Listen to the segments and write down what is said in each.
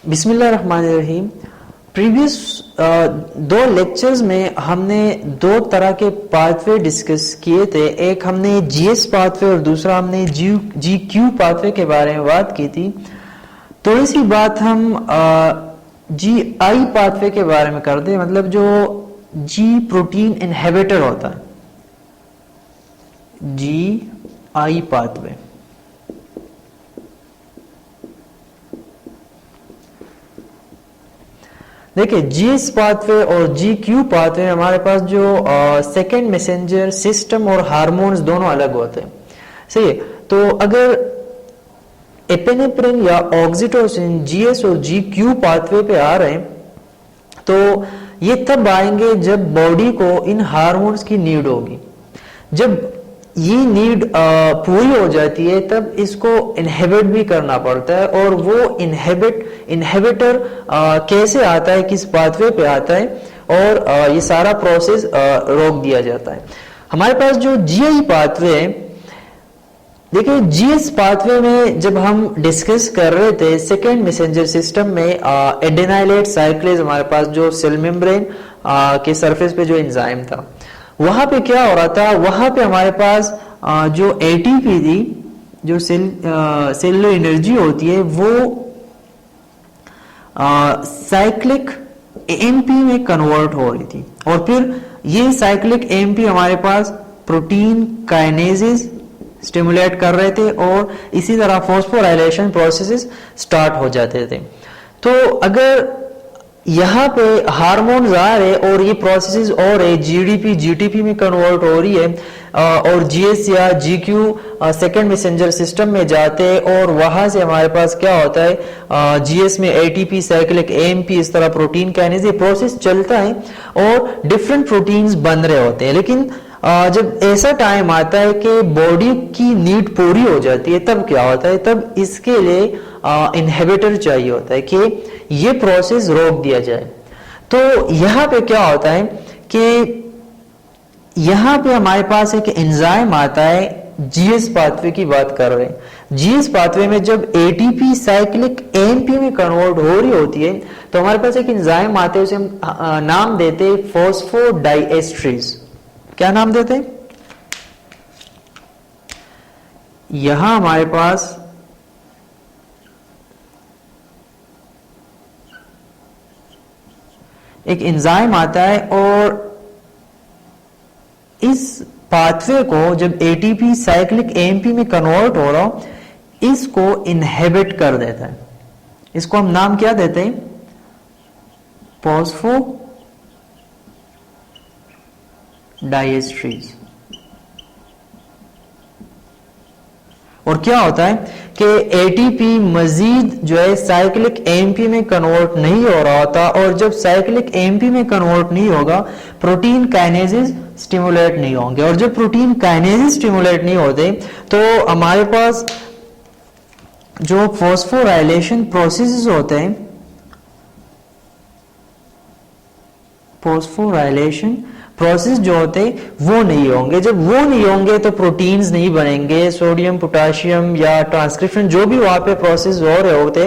बिस्मिल्लाहिर्रहमानिर्रहीम। प्रीवियस दो लेक्चर्स में हमने दो तरह के पाथवे डिस्कस किए थे। एक हमने जीएस पाथवे और दूसरा हमने जी क्यू पाथवे के बारे में बात की थी। थोड़ी सी बात हम जी आई पाथवे के बारे में करते हैं, मतलब जो जी प्रोटीन इनहिबिटर होता है, जी आई पाथवे। देखिए, जीएस पाथवे और जी क्यू पाथवे हमारे पास जो सेकेंड मैसेंजर सिस्टम और हार्मोन्स दोनों अलग होते हैं। सही है। तो अगर एपिनेफ्रिन या ऑक्सीटोसिन जीएस और जी क्यू पाथवे पे आ रहे हैं तो ये तब आएंगे जब बॉडी को इन हार्मोन्स की नीड होगी। जब ये नीड पूरी हो जाती है तब इसको इनहिबिट भी करना पड़ता है। और वो इनहिबिटर कैसे आता है, किस पाथवे पे आता है, और ये सारा प्रोसेस रोक दिया जाता है। हमारे पास जो जीआई पाथवे है, देखिए जीएस पाथवे में जब हम डिस्कस कर रहे थे सेकेंड मैसेंजर सिस्टम में एडेनाइलेट साइक्लेज, हमारे पास जो सेल मेम्ब्रेन के सरफेस पे जो एंजाइम था, वहां पे क्या हो रहा था, वहां पे हमारे पास जो एटीपी थी, जो सेलुलर एनर्जी होती है, वो साइक्लिक एएमपी में कन्वर्ट हो रही थी। और फिर ये साइक्लिक एएमपी हमारे पास प्रोटीन काइनेजेस स्टिमुलेट कर रहे थे और इसी तरह फॉस्फोराइलेशन प्रोसेसेस स्टार्ट हो जाते थे। तो अगर यहाँ पे हार्मोन्स आ रहे और ये प्रोसेसेस और जीडीपी जीटीपी में कन्वर्ट हो रही है, और जीएस या जीक्यू सेकेंड मैसेंजर सिस्टम में जाते हैं और वहां से हमारे पास क्या होता है, जीएस में एटीपी साइक्लिक एएमपी, इस तरह प्रोटीन काइनेज, ये प्रोसेस चलता है और डिफरेंट प्रोटीन्स बन रहे होते हैं। लेकिन जब ऐसा टाइम आता है कि बॉडी की नीड पूरी हो जाती है तब क्या होता है, तब इसके लिए इनहिबिटर चाहिए होता है कि ये प्रोसेस रोक दिया जाए। तो यहाँ पे क्या होता है कि यहाँ पे हमारे पास एक एंजाइम आता है, जीएस पाथवे की बात कर रहे हैं। जीएस पाथवे में जब एटीपी साइक्लिक एएमपी में कन्वर्ट हो रही होती है तो हमारे पास एक एंजाइम आते हैं, उसे हम नाम देते हैं फॉस्फोडाइएस्ट्रेज। क्या नाम देते हैं? यहां हमारे पास एक एंजाइम आता है और इस पाथवे को जब एटीपी साइक्लिक एएमपी में कन्वर्ट हो रहा हो, इसको इनहिबिट कर देता है। इसको हम नाम क्या देते हैं? फॉस्फोडाइएस्ट्रेज। और क्या होता है कि एटीपी मजीद जो है साइक्लिक एएमपी में कन्वर्ट नहीं हो रहा होता, और जब साइक्लिक एएमपी में कन्वर्ट नहीं होगा प्रोटीन काइनेजेस स्टिमुलेट नहीं होंगे, और जब प्रोटीन काइनेजेस स्टिमुलेट नहीं होते तो हमारे पास जो फॉस्फोराइलेशन प्रोसेसेस होते हैं, फॉस्फोराइलेशन प्रोसेस जो होते हैं वो नहीं होंगे। जब वो नहीं होंगे तो प्रोटीन्स नहीं बनेंगे, सोडियम पोटाशियम या ट्रांसक्रिप्शन जो भी वहां पे प्रोसेस हो रहे होते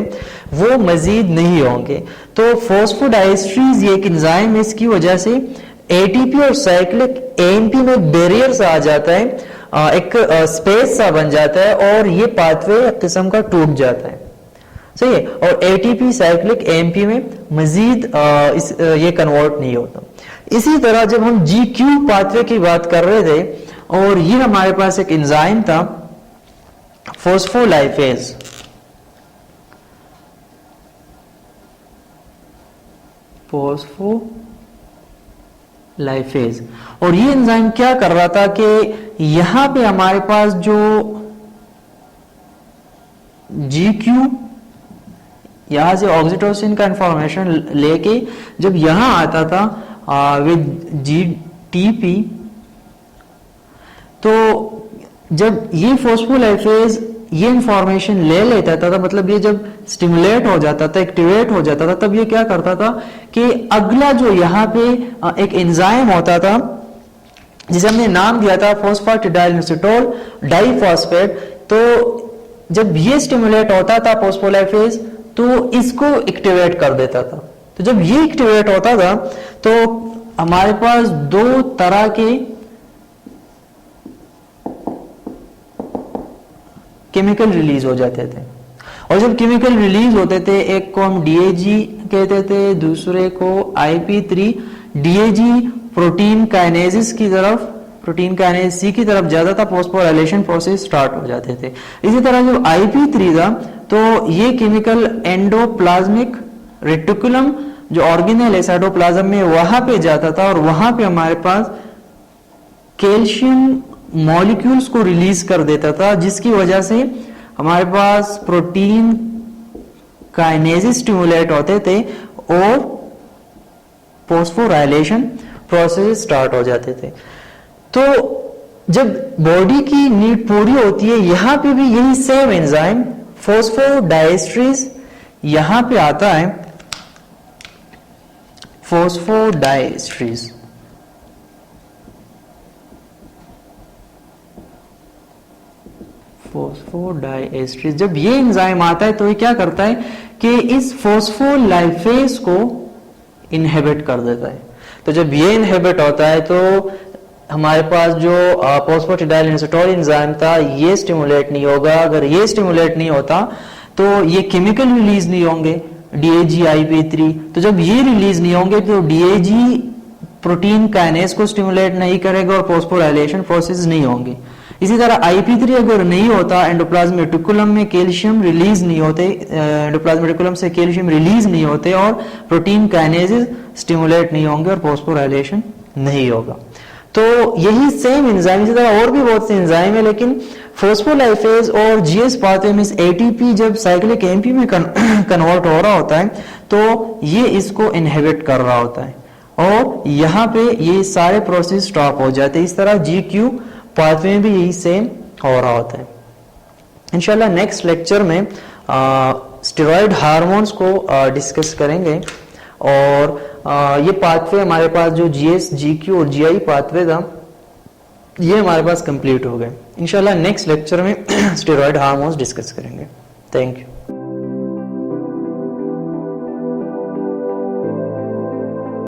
वो मजीद नहीं होंगे। तो फॉस्फोडाइएस्ट्रेज ये एक एंजाइम है, इसकी वजह से एटीपी और साइक्लिक एएमपी में बैरियर्स आ जाता है, एक स्पेस सा बन जाता है और ये पाथवे किस्म का टूट जाता है। सही है। और एटीपी साइक्लिक एएमपी में मजीद ये कन्वर्ट नहीं होता। इसी तरह जब हम जी क्यू पाथवे की बात कर रहे थे और ये हमारे पास एक एंजाइम था फॉस्फोलाइपेज, फॉस्फोलाइपेज, और ये एंजाइम क्या कर रहा था कि यहां पे हमारे पास जो जी क्यू यहां से ऑक्सीटोसिन का इंफॉर्मेशन लेके जब यहां आता था विद जीटीपी, तो जब ये फॉस्फोलाइपेज ये इंफॉर्मेशन ले लेता था, मतलब ये जब स्टिमुलेट हो जाता था, एक्टिवेट हो जाता था, तब ये क्या करता था कि अगला जो यहाँ पे एक एंजाइम होता था जिसे हमने नाम दिया था फॉस्फेटिडाइलसिटोल डाइफॉस्फेट, तो जब ये स्टिमुलेट होता था फॉस्फोलाइपेज तो इसको एक्टिवेट कर देता था। तो जब ये एक्टिवेट होता था तो हमारे पास दो तरह के केमिकल रिलीज हो जाते थे, और जब केमिकल रिलीज होते थे एक को हम डीएजी कहते थे, दूसरे को IP3। डीएजी प्रोटीन काइनेसिस की तरफ, प्रोटीन काइनेसिस सी की तरफ जाता था, फॉस्फोराइलेशन प्रोसेस स्टार्ट हो जाते थे। इसी तरह जो IP3 था तो ये केमिकल एंडोप्लाज्मिक रेटिकुलम जो ऑर्गेनेल है साइटोप्लाज्म में वहां पे जाता था, और वहां पे हमारे पास कैल्शियम मॉलिक्यूल्स को रिलीज कर देता था, जिसकी वजह से हमारे पास प्रोटीन काइनेसिस स्टिमुलेट होते थे और फॉस्फोराइलेशन प्रोसेस स्टार्ट हो जाते थे। तो जब बॉडी की नीड पूरी होती है, यहां पे भी यही सेम एंजाइम फॉस्फोडाइएस्ट्रेज यहां पे आता है, फॉस्फोडाइएस्ट्रेज। फॉस्फोडाइएस्ट्रेज जब ये एंजाइम आता है तो ये क्या करता है कि इस फॉस्फोलाइपेज को इनहिबिट कर देता है। तो जब ये इनहिबिट होता है तो हमारे पास जो फॉस्फेटिडाइल इनसिटोल एंजाइम था ये स्टिमुलेट नहीं होगा। अगर ये स्टिमुलेट नहीं होता तो ये केमिकल रिलीज नहीं होंगे डीएजी IP3। तो जब ये रिलीज नहीं होंगे तो डीएजी प्रोटीन काइनेस को स्टिमुलेट नहीं करेगा और फॉस्फोराइलेशन प्रोसेस नहीं होंगे। इसी तरह IP3 अगर नहीं होता, एंडोप्लाज्मिक रेटिकुलम में कैल्शियम रिलीज नहीं होते, एंडोप्लाज्मिक रेटिकुलम से कैल्शियम रिलीज नहीं होते और प्रोटीन काइनेसेस स्टिमुलेट नहीं होंगे और फॉस्फोराइलेशन नहीं होगा। तो यही सेम एंजाइम, इसी तरह और भी बहुत से एंजाइम है, लेकिन फॉस्फोलाइपेज और जीएस पाथवे में एटीपी जब साइक्लिक एमपी में कन्वर्ट हो रहा होता है तो ये इसको इनहिबिट कर रहा होता है और यहाँ पे ये सारे प्रोसेस स्टॉप हो जाते हैं। इस तरह GQ पाथवे में भी यही सेम हो रहा होता है। इंशाल्लाह नेक्स्ट लेक्चर में स्टेरॉइड हार्मोन्स को डिस्कस करेंगे और ये पाथवे हमारे पास जो GS, GQ और GI पाथवे था ये हमारे पास कंप्लीट हो गए। इंशाल्लाह नेक्स्ट लेक्चर में स्टेरॉइड हार्मोन्स डिस्कस करेंगे। Thank you.